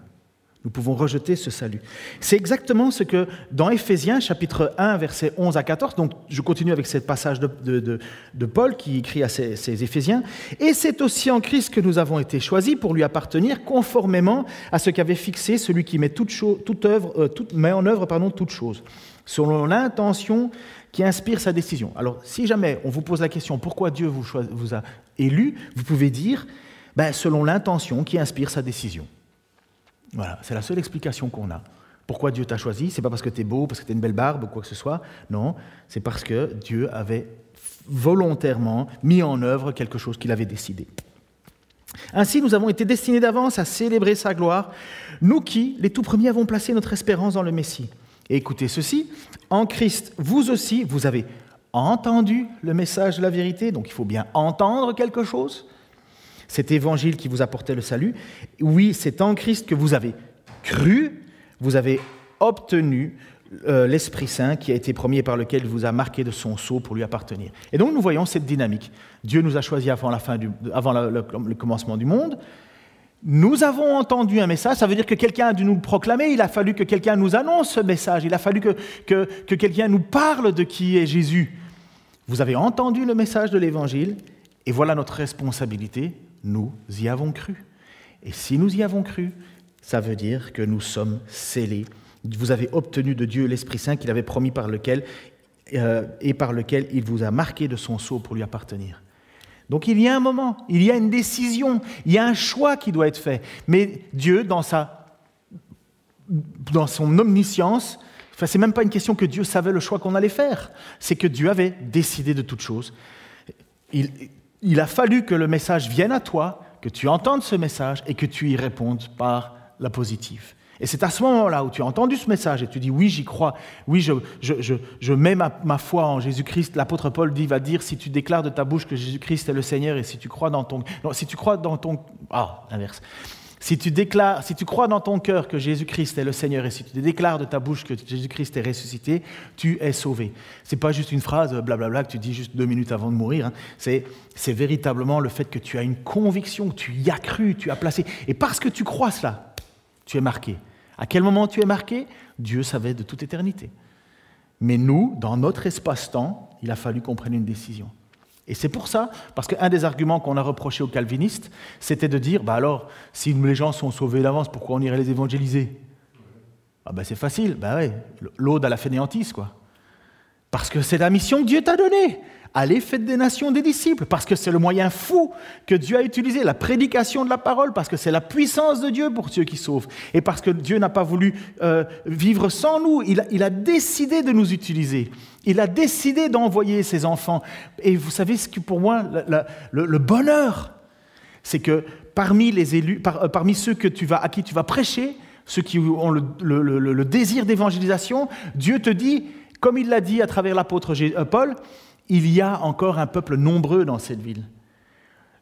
Nous pouvons rejeter ce salut. C'est exactement ce que, dans Éphésiens, chapitre 1, versets 11 à 14, donc je continue avec ce passage de Paul qui écrit à ses Éphésiens, « Et c'est aussi en Christ que nous avons été choisis pour lui appartenir conformément à ce qu'avait fixé celui qui met met en œuvre toute chose, selon l'intention qui inspire sa décision. » Alors, si jamais on vous pose la question « Pourquoi Dieu vous a élu ?» vous pouvez dire « Selon l'intention qui inspire sa décision. » Voilà, c'est la seule explication qu'on a. Pourquoi Dieu t'a choisi? C'est pas parce que tu es beau, parce que tu as une belle barbe ou quoi que ce soit. Non, c'est parce que Dieu avait volontairement mis en œuvre quelque chose qu'il avait décidé. Ainsi, nous avons été destinés d'avance à célébrer sa gloire, nous qui, les tout premiers, avons placé notre espérance dans le Messie. Et écoutez ceci, en Christ, vous aussi, vous avez entendu le message de la vérité, donc il faut bien entendre quelque chose. Cet évangile qui vous apportait le salut. Oui, c'est en Christ que vous avez cru, vous avez obtenu l'Esprit Saint qui a été promis et par lequel il vous a marqué de son sceau pour lui appartenir. Et donc nous voyons cette dynamique. Dieu nous a choisis avant le commencement du monde. Nous avons entendu un message, ça veut dire que quelqu'un a dû nous le proclamer, il a fallu que quelqu'un nous annonce ce message, il a fallu que quelqu'un nous parle de qui est Jésus. Vous avez entendu le message de l'Évangile et voilà notre responsabilité. Nous y avons cru. Et si nous y avons cru, ça veut dire que nous sommes scellés. Vous avez obtenu de Dieu l'Esprit Saint qu'il avait promis par lequel il vous a marqué de son sceau pour lui appartenir. Donc il y a un moment, il y a une décision, il y a un choix qui doit être fait. Mais Dieu, dans son omniscience, c'est même pas une question que Dieu savait le choix qu'on allait faire, c'est que Dieu avait décidé de toutes choses. Il a fallu que le message vienne à toi, que tu entendes ce message et que tu y répondes par la positive. Et c'est à ce moment-là où tu as entendu ce message et tu dis « oui, j'y crois, oui, je mets ma foi en Jésus-Christ ». L'apôtre Paul va dire « si tu déclares de ta bouche que Jésus-Christ est le Seigneur et si tu crois dans ton… » Non, si tu crois dans ton… Ah, l'inverse. Si tu crois dans ton cœur que Jésus-Christ est le Seigneur et si tu déclares de ta bouche que Jésus-Christ est ressuscité, tu es sauvé. Ce n'est pas juste une phrase blablabla que tu dis juste 2 minutes avant de mourir. Hein. C'est véritablement le fait que tu as une conviction, tu y as cru, tu as placé. Et parce que tu crois cela, tu es marqué. À quel moment tu es marqué? Dieu savait de toute éternité. Mais nous, dans notre espace-temps, il a fallu qu'on prenne une décision. Et c'est pour ça, parce qu'un des arguments qu'on a reproché aux calvinistes, c'était de dire, alors, si les gens sont sauvés d'avance, pourquoi on irait les évangéliser? C'est facile, ouais, l'aude à la fainéantise, quoi. Parce que c'est la mission que Dieu t'a donnée. Allez, faites des nations des disciples, parce que c'est le moyen fou que Dieu a utilisé, la prédication de la parole, parce que c'est la puissance de Dieu pour ceux qui sauvent. Et parce que Dieu n'a pas voulu vivre sans nous, il a décidé de nous utiliser. Il a décidé d'envoyer ses enfants. Et vous savez ce que pour moi, le bonheur, c'est que parmi les élus, parmi ceux à qui tu vas prêcher, ceux qui ont le désir d'évangélisation, Dieu te dit, comme il l'a dit à travers l'apôtre Paul, il y a encore un peuple nombreux dans cette ville.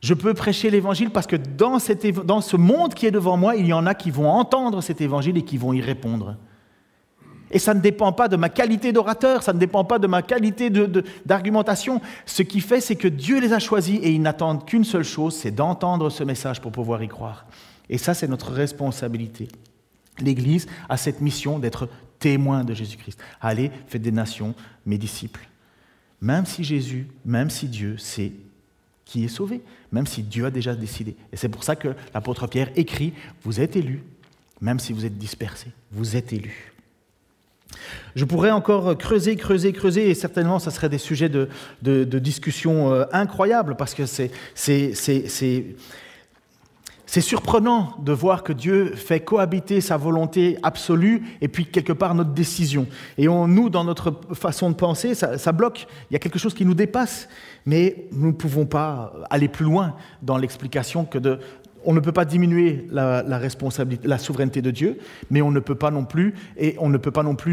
Je peux prêcher l'évangile parce que dans ce monde qui est devant moi, il y en a qui vont entendre cet évangile et qui vont y répondre. Et ça ne dépend pas de ma qualité d'orateur, ça ne dépend pas de ma qualité d'argumentation. Ce qui fait, c'est que Dieu les a choisis et ils n'attendent qu'une seule chose, c'est d'entendre ce message pour pouvoir y croire. Et ça, c'est notre responsabilité. L'Église a cette mission d'être témoin de Jésus-Christ. Allez, faites des nations mes disciples. Même si Jésus, même si Dieu sait qui est sauvé, même si Dieu a déjà décidé. Et c'est pour ça que l'apôtre Pierre écrit, vous êtes élus, même si vous êtes dispersés, vous êtes élus. Je pourrais encore creuser, et certainement ça serait des sujets de discussion incroyables, parce que c'est surprenant de voir que Dieu fait cohabiter sa volonté absolue et puis quelque part notre décision. Et nous, dans notre façon de penser, ça bloque. Il y a quelque chose qui nous dépasse, mais nous ne pouvons pas aller plus loin dans l'explication on ne peut pas diminuer la responsabilité, la souveraineté de Dieu, mais on ne peut pas non plus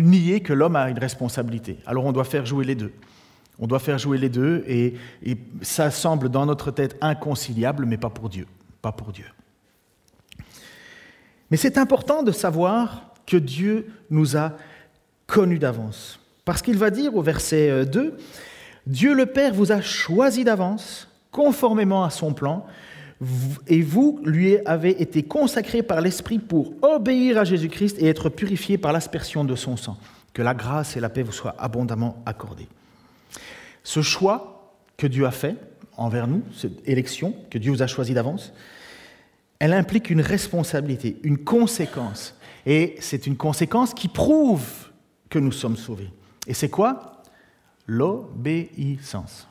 nier que l'homme a une responsabilité. Alors on doit faire jouer les deux. On doit faire jouer les deux, et ça semble dans notre tête inconciliable, mais pas pour Dieu. Pas pour Dieu. Mais c'est important de savoir que Dieu nous a connus d'avance. Parce qu'il va dire au verset 2, « Dieu le Père vous a choisi d'avance, conformément à son plan, et vous lui avez été consacrés par l'Esprit pour obéir à Jésus-Christ et être purifiés par l'aspersion de son sang. Que la grâce et la paix vous soient abondamment accordées. » Ce choix que Dieu a fait envers nous, cette élection que Dieu vous a choisie d'avance, elle implique une responsabilité, une conséquence. Et c'est une conséquence qui prouve que nous sommes sauvés. Et c'est quoi ? L'obéissance.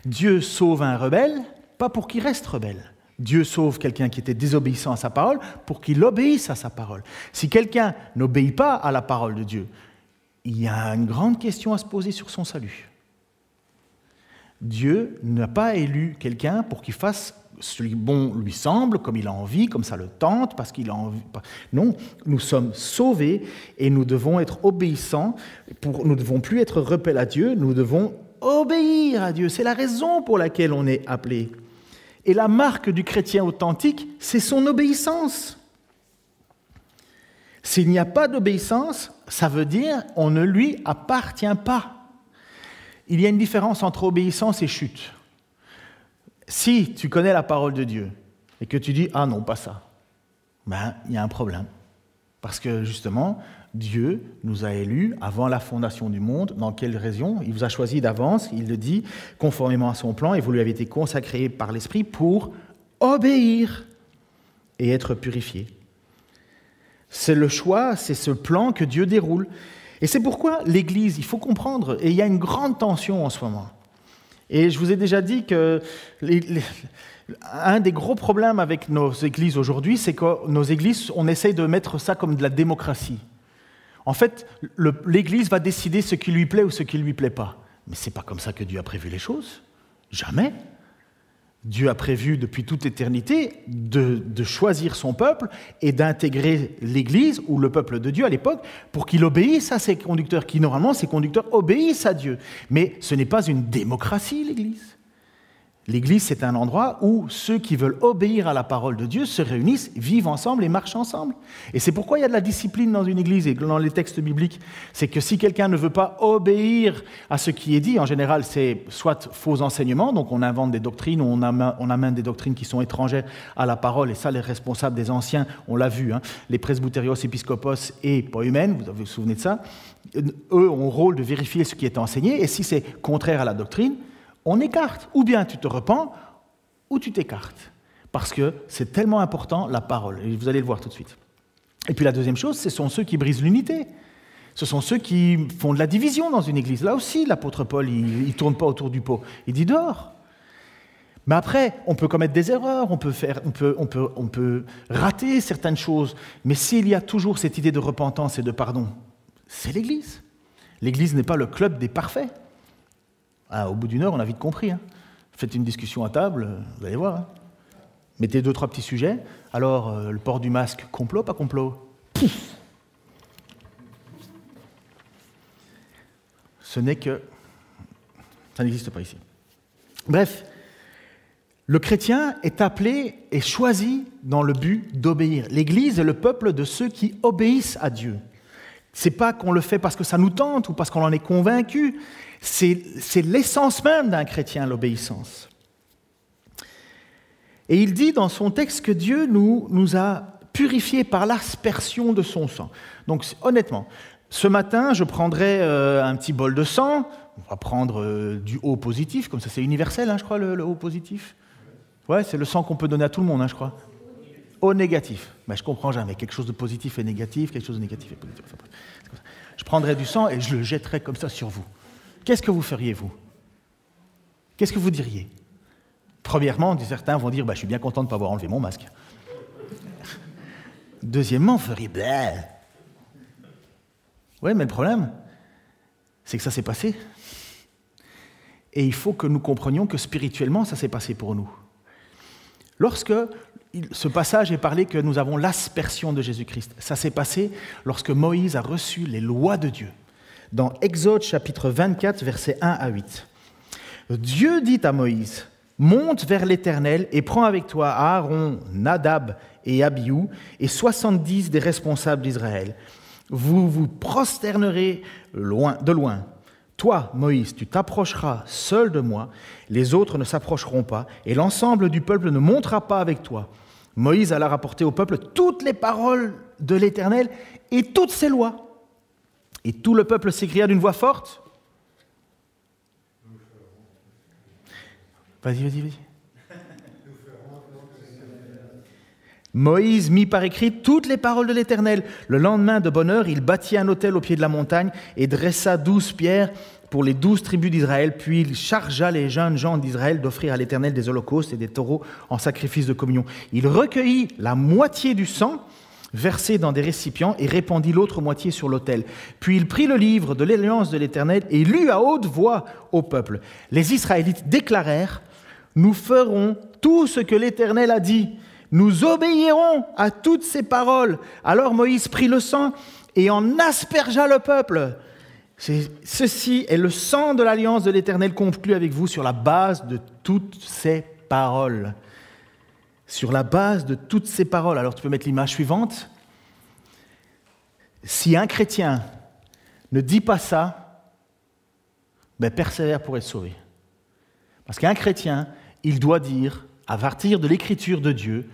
Dieu sauve un rebelle, pas pour qu'il reste rebelle. Dieu sauve quelqu'un qui était désobéissant à sa parole pour qu'il obéisse à sa parole. Si quelqu'un n'obéit pas à la parole de Dieu, il y a une grande question à se poser sur son salut. Dieu n'a pas élu quelqu'un pour qu'il fasse ce qui bon lui semble, comme il a envie, comme ça le tente, parce qu'il a envie. Non, nous sommes sauvés et nous devons être obéissants. Nous ne devons plus être rebelles à Dieu, nous devons obéir à Dieu. C'est la raison pour laquelle on est appelé. Et la marque du chrétien authentique, c'est son obéissance. S'il n'y a pas d'obéissance, ça veut dire on ne lui appartient pas. Il y a une différence entre obéissance et chute. Si tu connais la parole de Dieu et que tu dis « Ah non, pas ça », ben, il y a un problème. Parce que justement, Dieu nous a élus avant la fondation du monde. Dans quelle raison ? Il vous a choisi d'avance, il le dit, conformément à son plan, et vous lui avez été consacrés par l'Esprit pour obéir et être purifiés. C'est le choix, c'est ce plan que Dieu déroule. Et c'est pourquoi l'Église, il faut comprendre, et il y a une grande tension en ce moment. Et je vous ai déjà dit que un des gros problèmes avec nos églises aujourd'hui, c'est que nos églises, on essaye de mettre ça comme de la démocratie. En fait, l'Église va décider ce qui lui plaît ou ce qui ne lui plaît pas. Mais ce n'est pas comme ça que Dieu a prévu les choses. Jamais. Dieu a prévu depuis toute éternité de choisir son peuple et d'intégrer l'Église, ou le peuple de Dieu à l'époque, pour qu'il obéisse à ses conducteurs, qui normalement, ces conducteurs obéissent à Dieu. Mais ce n'est pas une démocratie, l'Église. L'Église, c'est un endroit où ceux qui veulent obéir à la parole de Dieu se réunissent, vivent ensemble et marchent ensemble. Et c'est pourquoi il y a de la discipline dans une Église et dans les textes bibliques. C'est que si quelqu'un ne veut pas obéir à ce qui est dit, en général, c'est soit faux enseignements, donc on invente des doctrines, on amène des doctrines qui sont étrangères à la parole, et ça, les responsables des anciens, on l'a vu, les presbyterios, épiscopos et poimen, vous vous souvenez de ça, eux ont le rôle de vérifier ce qui est enseigné, et si c'est contraire à la doctrine, on écarte. Ou bien tu te repens, ou tu t'écartes. Parce que c'est tellement important, la parole. Et vous allez le voir tout de suite. Et puis la deuxième chose, ce sont ceux qui brisent l'unité. Ce sont ceux qui font de la division dans une église. Là aussi, l'apôtre Paul, il ne tourne pas autour du pot. Il dit dehors. Mais après, on peut commettre des erreurs, on peut rater certaines choses. Mais s'il y a toujours cette idée de repentance et de pardon, c'est l'église. L'église n'est pas le club des parfaits. Au bout d'une heure, on a vite compris. Faites une discussion à table, vous allez voir. Mettez 2-3 petits sujets. Alors, le port du masque, complot, pas complot ? Pouf ! Ce n'est que... Ça n'existe pas ici. Bref, le chrétien est appelé et choisi dans le but d'obéir. L'Église est le peuple de ceux qui obéissent à Dieu. C'est pas qu'on le fait parce que ça nous tente ou parce qu'on en est convaincu. C'est l'essence même d'un chrétien, l'obéissance. Et il dit dans son texte que Dieu nous a purifiés par l'aspersion de son sang. Donc honnêtement, ce matin, je prendrai un petit bol de sang. On va prendre du O positif, comme ça c'est universel, je crois, le O positif. Ouais, c'est le sang qu'on peut donner à tout le monde, je crois. O négatif. Mais je ne comprends jamais. Quelque chose de positif est négatif, quelque chose de négatif est positif. Enfin, c'est comme ça. Je prendrai du sang et je le jetterai comme ça sur vous. Qu'est-ce que vous feriez, vous? Qu'est-ce que vous diriez? Premièrement, certains vont dire, je suis bien content de ne pas avoir enlevé mon masque. Deuxièmement, vous feriez, oui, mais le problème, c'est que ça s'est passé. Et il faut que nous comprenions que spirituellement, ça s'est passé pour nous. Lorsque ce passage est parlé que nous avons l'aspersion de Jésus-Christ, ça s'est passé lorsque Moïse a reçu les lois de Dieu. Dans Exode chapitre 24, versets 1 à 8. Dieu dit à Moïse, « Monte vers l'Éternel et prends avec toi Aaron, Nadab et Abihu et 70 des responsables d'Israël. Vous vous prosternerez de loin. Toi, Moïse, tu t'approcheras seul de moi, les autres ne s'approcheront pas, et l'ensemble du peuple ne montera pas avec toi. » Moïse alla rapporter au peuple toutes les paroles de l'Éternel et toutes ses lois. Et tout le peuple s'écria d'une voix forte. Vas-y. Moïse mit par écrit toutes les paroles de l'Éternel. Le lendemain, de bonne heure, il bâtit un autel au pied de la montagne et dressa 12 pierres pour les 12 tribus d'Israël. Puis il chargea les jeunes gens d'Israël d'offrir à l'Éternel des holocaustes et des taureaux en sacrifice de communion. Il recueillit la moitié du sang versé dans des récipients et répandit l'autre moitié sur l'autel. Puis il prit le livre de l'alliance de l'Éternel et lut à haute voix au peuple. Les Israélites déclarèrent « Nous ferons tout ce que l'Éternel a dit. Nous obéirons à toutes ses paroles. » Alors Moïse prit le sang et en aspergea le peuple. Ceci est le sang de l'alliance de l'Éternel conclu avec vous sur la base de toutes ces paroles. Sur la base de toutes ces paroles. Alors tu peux mettre l'image suivante. Si un chrétien ne dit pas ça, persévère pour être sauvé. Parce qu'un chrétien, il doit dire, à partir de l'écriture de Dieu,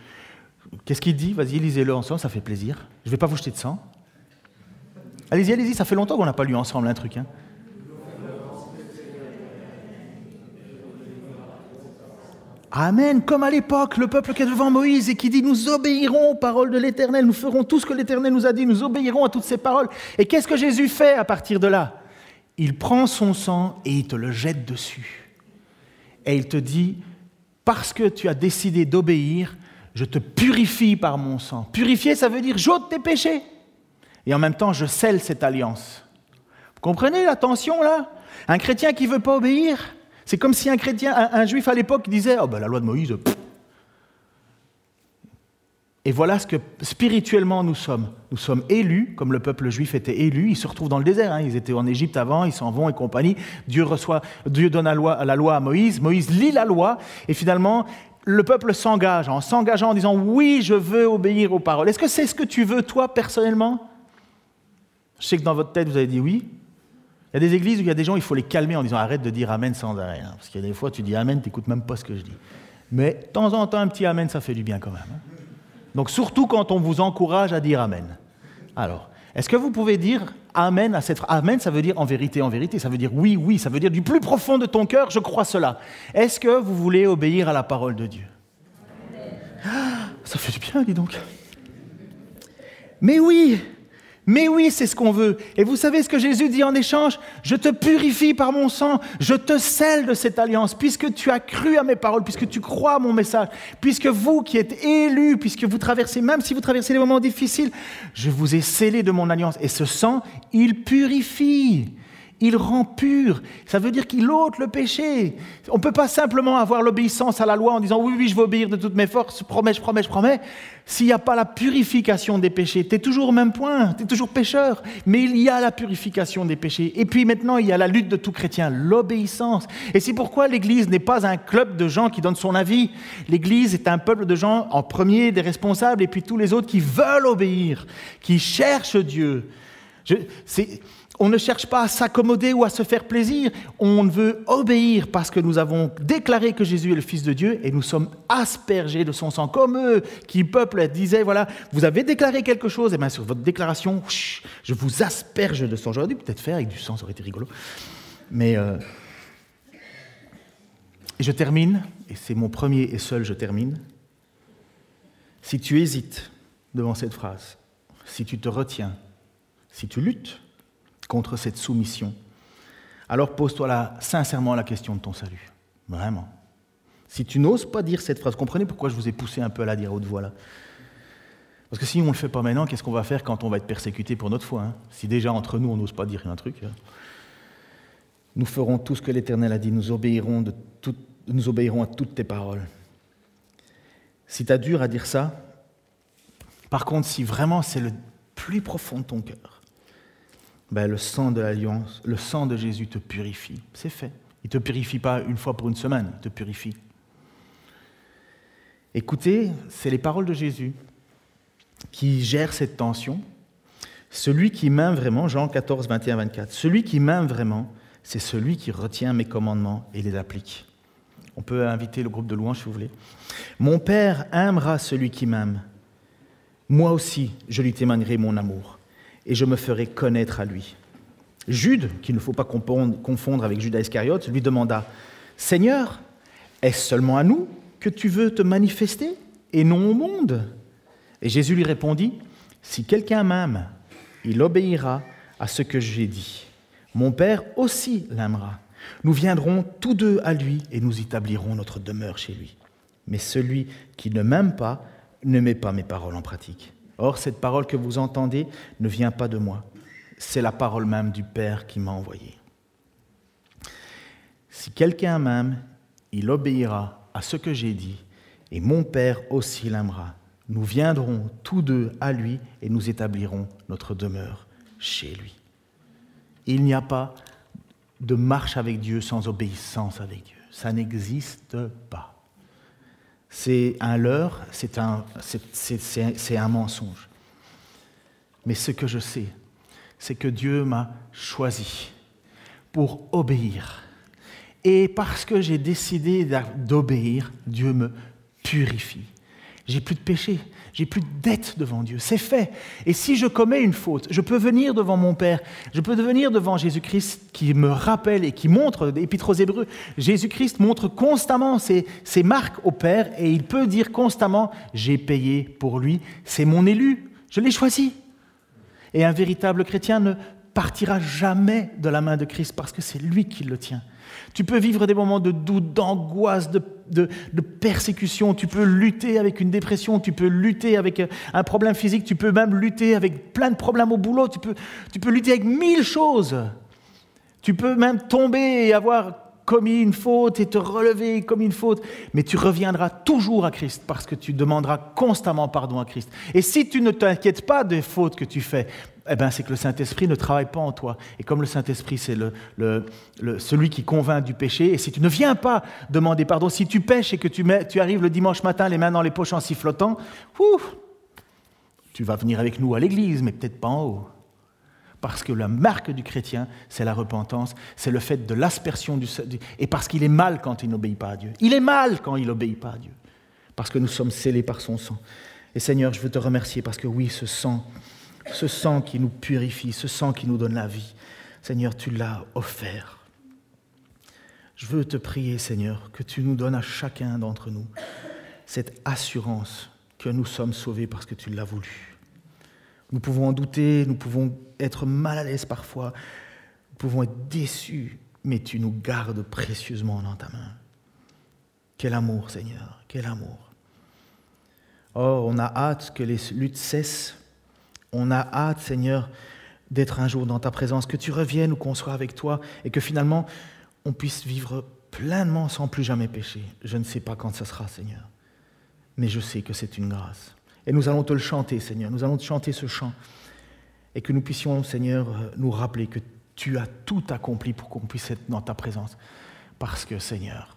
qu'est-ce qu'il dit? Vas-y, lisez-le ensemble, ça fait plaisir. Je ne vais pas vous jeter de sang. Allez-y, ça fait longtemps qu'on n'a pas lu ensemble un truc. Amen, comme à l'époque, le peuple qui est devant Moïse et qui dit « Nous obéirons aux paroles de l'Éternel, nous ferons tout ce que l'Éternel nous a dit, nous obéirons à toutes ces paroles. » Et qu'est-ce que Jésus fait à partir de là? Il prend son sang et il te le jette dessus. Et il te dit « Parce que tu as décidé d'obéir, je te purifie par mon sang. » Purifier, ça veut dire « j'ôte tes péchés. » Et en même temps, je scelle cette alliance. Vous comprenez la tension là? Un chrétien qui ne veut pas obéir, c'est comme si un juif à l'époque disait « Oh la loi de Moïse, pff. » Et voilà ce que spirituellement nous sommes. Nous sommes élus, comme le peuple juif était élu. Ils se retrouvent dans le désert. Ils étaient en Égypte avant, ils s'en vont et compagnie. Dieu donne la loi à Moïse. Moïse lit la loi. Et finalement, le peuple s'engage. En s'engageant en disant « Oui, je veux obéir aux paroles. » Est-ce que c'est ce que tu veux, toi, personnellement? Je sais que dans votre tête, vous avez dit oui. Il y a des églises où il y a des gens, il faut les calmer en disant « Arrête de dire Amen sans arrêt. » Parce qu'il y a des fois, tu dis Amen, tu n'écoutes même pas ce que je dis. Mais de temps en temps, un petit Amen, ça fait du bien quand même. Donc surtout quand on vous encourage à dire Amen. Alors, est-ce que vous pouvez dire Amen à cette phrase? Amen, ça veut dire en vérité, ça veut dire oui, oui, ça veut dire du plus profond de ton cœur, je crois cela. Est-ce que vous voulez obéir à la parole de Dieu? Ça fait du bien, dis donc. Mais oui, c'est ce qu'on veut. Et vous savez ce que Jésus dit en échange? Je te purifie par mon sang, je te scelle de cette alliance, puisque tu as cru à mes paroles, puisque tu crois à mon message, puisque vous qui êtes élus, puisque vous traversez, même si vous traversez des moments difficiles, je vous ai scellé de mon alliance. Et ce sang, il purifie. Il rend pur, ça veut dire qu'il ôte le péché. On ne peut pas simplement avoir l'obéissance à la loi en disant « Oui, je vais obéir de toutes mes forces, promets. » S'il n'y a pas la purification des péchés, tu es toujours au même point, tu es toujours pécheur. Mais il y a la purification des péchés. Et puis maintenant, il y a la lutte de tout chrétien, l'obéissance. Et c'est pourquoi l'Église n'est pas un club de gens qui donnent son avis. L'Église est un peuple de gens, en premier des responsables, et puis tous les autres qui veulent obéir, qui cherchent Dieu. On ne cherche pas à s'accommoder ou à se faire plaisir. On veut obéir parce que nous avons déclaré que Jésus est le Fils de Dieu et nous sommes aspergés de son sang. Comme eux qui peuplent disaient, voilà, vous avez déclaré quelque chose, et bien sur votre déclaration, je vous asperge de sang. J'aurais dû peut-être faire avec du sang, ça aurait été rigolo. Mais je termine, et c'est mon premier et seul je termine. Si tu hésites devant cette phrase, si tu te retiens, si tu luttes contre cette soumission, alors pose-toi sincèrement la question de ton salut. Vraiment. Si tu n'oses pas dire cette phrase, comprenez pourquoi je vous ai poussé un peu à la dire à haute voix là. Parce que si on ne le fait pas maintenant, qu'est-ce qu'on va faire quand on va être persécuté pour notre foi, hein? Si déjà entre nous on n'ose pas dire un truc. Hein. Nous ferons tout ce que l'Éternel a dit, nous obéirons à toutes tes paroles. Si tu as dur à dire ça, par contre, si vraiment c'est le plus profond de ton cœur, ben le sang de l'Alliance, le sang de Jésus te purifie. C'est fait. Il ne te purifie pas une fois pour une semaine, il te purifie. Écoutez, c'est les paroles de Jésus qui gèrent cette tension. Celui qui m'aime vraiment, Jean 14, 21, 24, celui qui m'aime vraiment, c'est celui qui retient mes commandements et les applique. On peut inviter le groupe de louanges si vous voulez. Mon Père aimera celui qui m'aime. Moi aussi, je lui témoignerai mon amour et je me ferai connaître à lui. Jude, qu'il ne faut pas confondre avec Judas Iscariote, lui demanda « Seigneur, est-ce seulement à nous que tu veux te manifester et non au monde ?» Et Jésus lui répondit « Si quelqu'un m'aime, il obéira à ce que j'ai dit. Mon Père aussi l'aimera. Nous viendrons tous deux à lui et nous établirons notre demeure chez lui. Mais celui qui ne m'aime pas, ne met pas mes paroles en pratique. Or, cette parole que vous entendez ne vient pas de moi. C'est la parole même du Père qui m'a envoyé. Si quelqu'un m'aime, il obéira à ce que j'ai dit, et mon Père aussi l'aimera. Nous viendrons tous deux à lui et nous établirons notre demeure chez lui. Il n'y a pas de marche avec Dieu sans obéissance avec Dieu. Ça n'existe pas. C'est un leurre, c'est un mensonge. Mais ce que je sais, c'est que Dieu m'a choisi pour obéir. Et parce que j'ai décidé d'obéir, Dieu me purifie. J'ai plus de péché, j'ai plus de dette devant Dieu. C'est fait. Et si je commets une faute, je peux venir devant mon Père, je peux venir devant Jésus-Christ qui me rappelle et qui montre, l'Épître aux Hébreux, Jésus-Christ montre constamment ses marques au Père et il peut dire constamment « j'ai payé pour lui, c'est mon élu, je l'ai choisi ». Et un véritable chrétien ne partira jamais de la main de Christ parce que c'est lui qui le tient. Tu peux vivre des moments de doute, d'angoisse, de persécution, tu peux lutter avec une dépression, tu peux lutter avec un problème physique, tu peux même lutter avec plein de problèmes au boulot, tu peux lutter avec 1000 choses. Tu peux même tomber et avoir commis une faute et te relever comme une faute, mais tu reviendras toujours à Christ parce que tu demanderas constamment pardon à Christ. Et si tu ne t'inquiètes pas des fautes que tu fais, eh ben c'est que le Saint-Esprit ne travaille pas en toi. Et comme le Saint-Esprit, c'est celui qui convainc du péché, et si tu ne viens pas demander pardon, si tu pêches et que tu arrives le dimanche matin les mains dans les poches en sifflotant, tu vas venir avec nous à l'église, mais peut-être pas en haut. Parce que la marque du chrétien, c'est la repentance, c'est le fait de l'aspersion et parce qu'il est mal quand il n'obéit pas à Dieu. Il est mal quand il n'obéit pas à Dieu. Parce que nous sommes scellés par son sang. Et Seigneur, je veux te remercier parce que oui, ce sang qui nous purifie, ce sang qui nous donne la vie, Seigneur, tu l'as offert. Je veux te prier, Seigneur, que tu nous donnes à chacun d'entre nous cette assurance que nous sommes sauvés parce que tu l'as voulu. Nous pouvons en douter, nous pouvons être mal à l'aise parfois, nous pouvons être déçus, mais tu nous gardes précieusement dans ta main. Quel amour, Seigneur, quel amour. Oh, on a hâte que les luttes cessent. On a hâte, Seigneur, d'être un jour dans ta présence, que tu reviennes ou qu'on soit avec toi et que finalement, on puisse vivre pleinement sans plus jamais pécher. Je ne sais pas quand ça sera, Seigneur, mais je sais que c'est une grâce. Et nous allons te le chanter, Seigneur. Nous allons te chanter ce chant. Et que nous puissions, Seigneur, nous rappeler que tu as tout accompli pour qu'on puisse être dans ta présence. Parce que, Seigneur,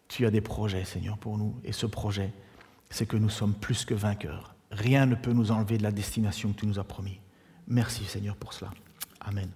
tu as des projets, Seigneur, pour nous. Et ce projet, c'est que nous sommes plus que vainqueurs. Rien ne peut nous enlever de la destination que tu nous as promis. Merci Seigneur pour cela. Amen.